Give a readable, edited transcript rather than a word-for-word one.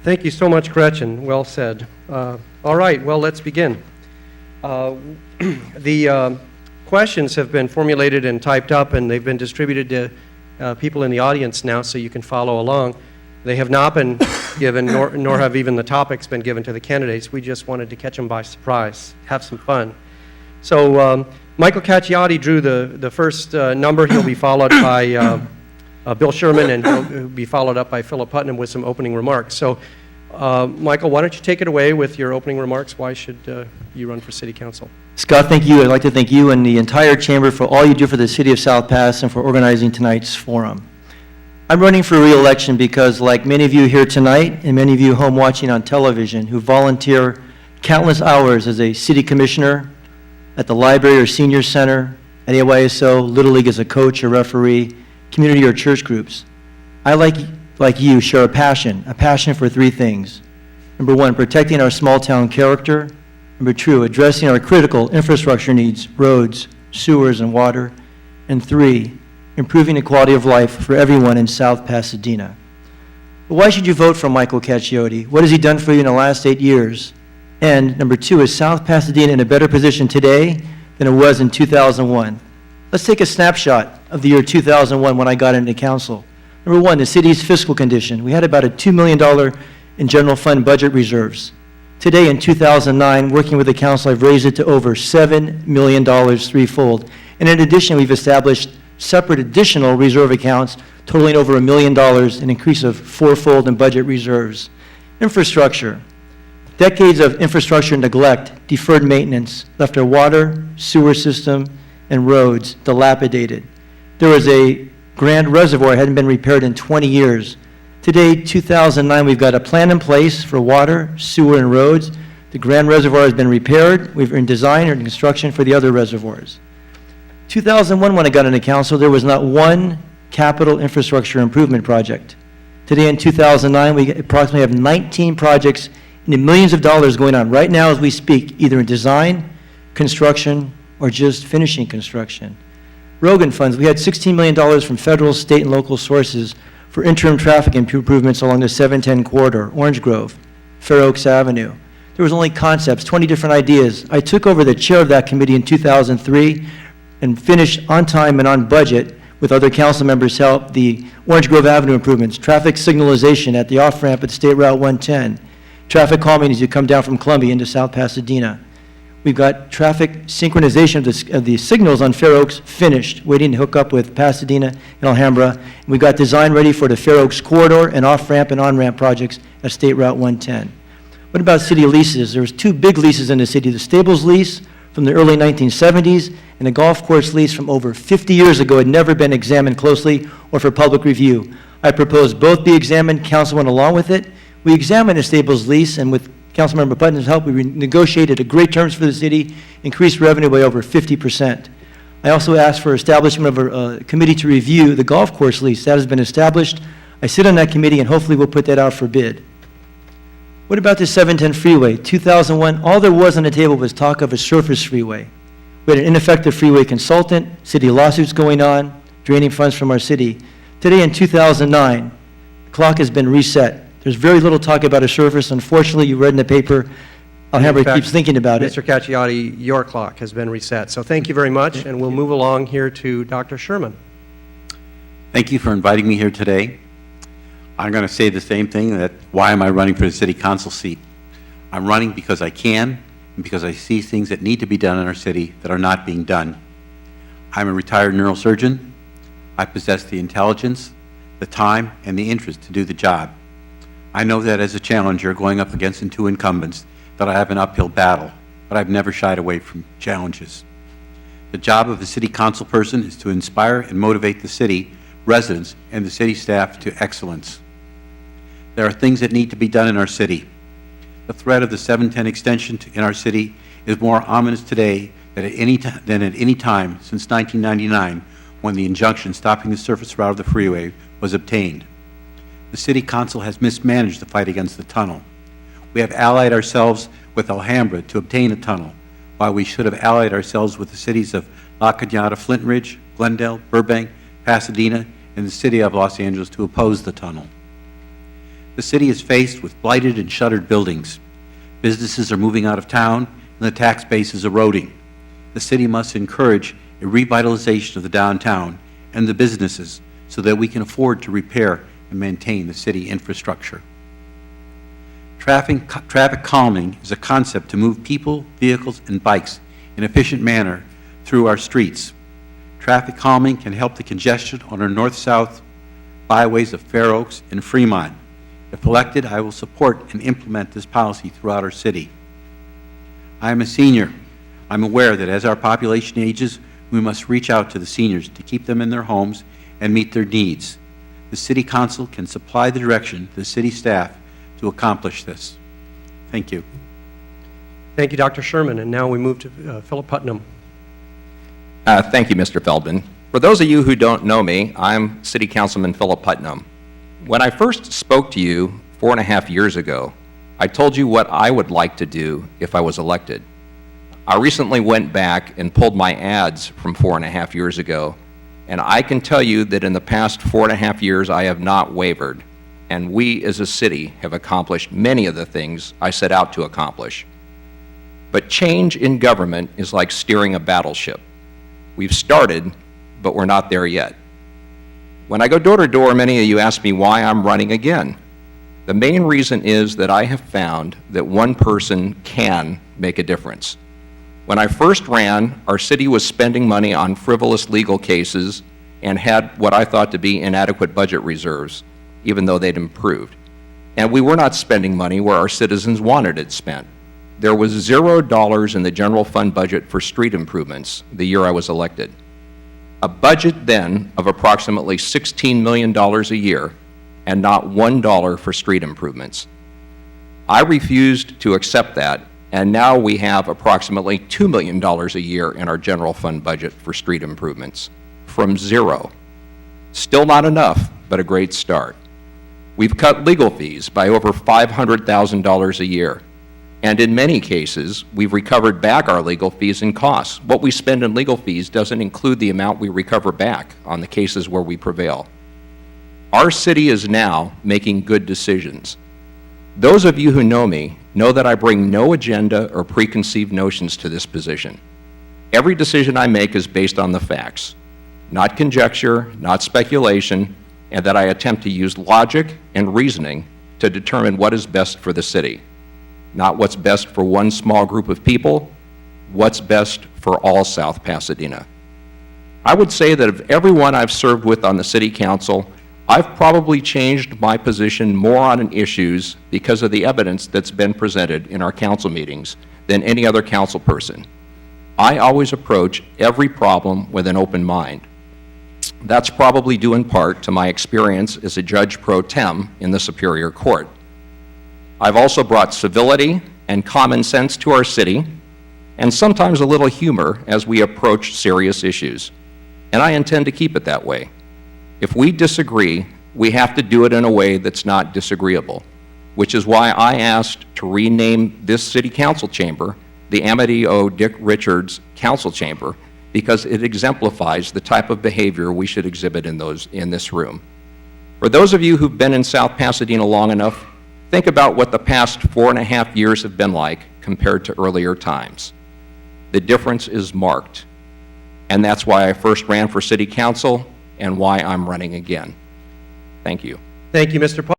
Thank you so much, Gretchen. Well said. All right, well, let's begin. The questions have been formulated and typed up, and they've been distributed to people in the audience now so you can follow along. They have not been given, nor have even the topics been given to the candidates. We just wanted to catch them by surprise, have some fun. So Michael Cacciotti drew the first number. He'll be followed by Bill Sherman, and he'll be followed up by Philip Putnam with some opening remarks. So, Michael, why don't you take it away with your opening remarks? Why should you run for City Council? Scott, thank you. I'd like to thank you and the entire chamber for all you do for the city of South Pass and for organizing tonight's forum. I'm running for re-election because, like many of you here tonight and many of you home watching on television who volunteer countless hours as a city commissioner, at the library or senior center, at AYSO, Little League as a coach or referee, community or church groups, I, like you, share a passion for three things. Number one, protecting our small town character. Number two, addressing our critical infrastructure needs, roads, sewers, and water. And three, improving the quality of life for everyone in South Pasadena. But why should you vote for Michael Cacciotti? What has he done for you in the last 8 years? And number two, is South Pasadena in a better position today than it was in 2001? Let's take a snapshot of the year 2001 when I got into council. Number one, the city's fiscal condition. We had about a $2 million in general fund budget reserves. Today in 2009, working with the council, I've raised it to over $7 million threefold. And in addition, we've established separate additional reserve accounts totaling over $1 million, an increase of fourfold in budget reserves. Infrastructure. Decades of infrastructure neglect, deferred maintenance, left our water, sewer system, and roads dilapidated. There was a grand reservoir that hadn't been repaired in 20 years. Today, 2009, we've got a plan in place for water, sewer, and roads. The grand reservoir has been repaired. We're in design or in construction for the other reservoirs. 2001, when I got into council, there was not one capital infrastructure improvement project. Today in 2009, we approximately have 19 projects in the millions of dollars going on right now as we speak, either in design, construction, or just finishing construction. Rogan funds, we had $16 million from federal, state, and local sources for interim traffic improvements along the 710 corridor, Orange Grove, Fair Oaks Avenue. There was only concepts, 20 different ideas. I took over the chair of that committee in 2003 and finished on time and on budget with other council members' help, the Orange Grove Avenue improvements, traffic signalization at the off-ramp at State Route 110, traffic calming as you come down from Columbia into South Pasadena. We've got traffic synchronization of the signals on Fair Oaks finished, waiting to hook up with Pasadena and Alhambra. And we've got design ready for the Fair Oaks corridor and off-ramp and on-ramp projects at State Route 110. What about city leases? There was two big leases in the city, the Stables lease from the early 1970s and the golf course lease from over 50 years ago had never been examined closely or for public review. I proposed both be examined, council went along with it. We examined the Stables lease, and with Councilmember Putnam's help, we negotiated a great terms for the city, increased revenue by over 50%. I also asked for establishment of a committee to review the golf course lease. That has been established. I sit on that committee, and hopefully we'll put that out for bid. What about the 710 freeway? 2001, all there was on the table was talk of a surface freeway. We had an ineffective freeway consultant, city lawsuits going on, draining funds from our city. Today in 2009, the clock has been reset. There's very little talk about a surface. Unfortunately, you read in the paper, Alhambra keeps thinking about it. Mr. Cacciotti, your clock has been reset. So thank you very much, and we'll move along here to Dr. Sherman. Thank you for inviting me here today. I'm going to say the same thing, that why am I running for the city council seat? I'm running because I can and because I see things that need to be done in our city that are not being done. I'm a retired neurosurgeon. I possess the intelligence, the time, and the interest to do the job. I know that as a challenger going up against two incumbents that I have an uphill battle, but I've never shied away from challenges. The job of a city council person is to inspire and motivate the city residents and the city staff to excellence. There are things that need to be done in our city. The threat of the 710 extension in our city is more ominous today than at any time since 1999, when the injunction stopping the surface route of the freeway was obtained. The City Council has mismanaged the fight against the tunnel. We have allied ourselves with Alhambra to obtain a tunnel, while we should have allied ourselves with the cities of La Cañada, Flint Ridge, Glendale, Burbank, Pasadena, and the City of Los Angeles to oppose the tunnel. The city is faced with blighted and shuttered buildings. Businesses are moving out of town, and the tax base is eroding. The city must encourage a revitalization of the downtown and the businesses so that we can afford to repair and maintain the city infrastructure. Traffic calming is a concept to move people, vehicles, and bikes in an efficient manner through our streets. Traffic calming can help the congestion on our north-south byways of Fair Oaks and Fremont. If elected, I will support and implement this policy throughout our city. I am a senior. I'm aware that as our population ages, we must reach out to the seniors to keep them in their homes and meet their needs. The City Council can supply the direction to the city staff to accomplish this. Thank you. Thank you, Dr. Sherman. And now we move to Philip Putnam. Thank you, Mr. Feldman. For those of you who don't know me, I'm City Councilman Philip Putnam. When I first spoke to you 4.5 years ago, I told you what I would like to do if I was elected. I recently went back and pulled my ads from 4.5 years ago, and I can tell you that in the past 4.5 years I have not wavered, and we as a city have accomplished many of the things I set out to accomplish. But change in government is like steering a battleship. We've started, but we're not there yet. When I go door to door, many of you ask me why I'm running again. The main reason is that I have found that one person can make a difference. When I first ran, our city was spending money on frivolous legal cases and had what I thought to be inadequate budget reserves, even though they'd improved. And we were not spending money where our citizens wanted it spent. There was $0 in the general fund budget for street improvements the year I was elected. A budget then of approximately $16 million a year and not $1 for street improvements. I refused to accept that, and now we have approximately $2 million a year in our general fund budget for street improvements, from zero. Still not enough, but a great start. We've cut legal fees by over $500,000 a year, and in many cases, we've recovered back our legal fees and costs. What we spend in legal fees doesn't include the amount we recover back on the cases where we prevail. Our city is now making good decisions. Those of you who know me know that I bring no agenda or preconceived notions to this position. Every decision I make is based on the facts, not conjecture, not speculation, and that I attempt to use logic and reasoning to determine what is best for the city. Not what's best for one small group of people, what's best for all South Pasadena. I would say that of everyone I've served with on the City Council, I've probably changed my position more on issues because of the evidence that's been presented in our council meetings than any other council person. I always approach every problem with an open mind. That's probably due in part to my experience as a judge pro tem in the Superior Court. I've also brought civility and common sense to our city, and sometimes a little humor as we approach serious issues. And I intend to keep it that way. If we disagree, we have to do it in a way that's not disagreeable, which is why I asked to rename this city council chamber the Amity O. Dick Richards Council Chamber, because it exemplifies the type of behavior we should exhibit in this room. For those of you who've been in South Pasadena long enough, think about what the past 4.5 years have been like compared to earlier times. The difference is marked, and that's why I first ran for city council and why I'm running again. Thank you. Thank you, Mr.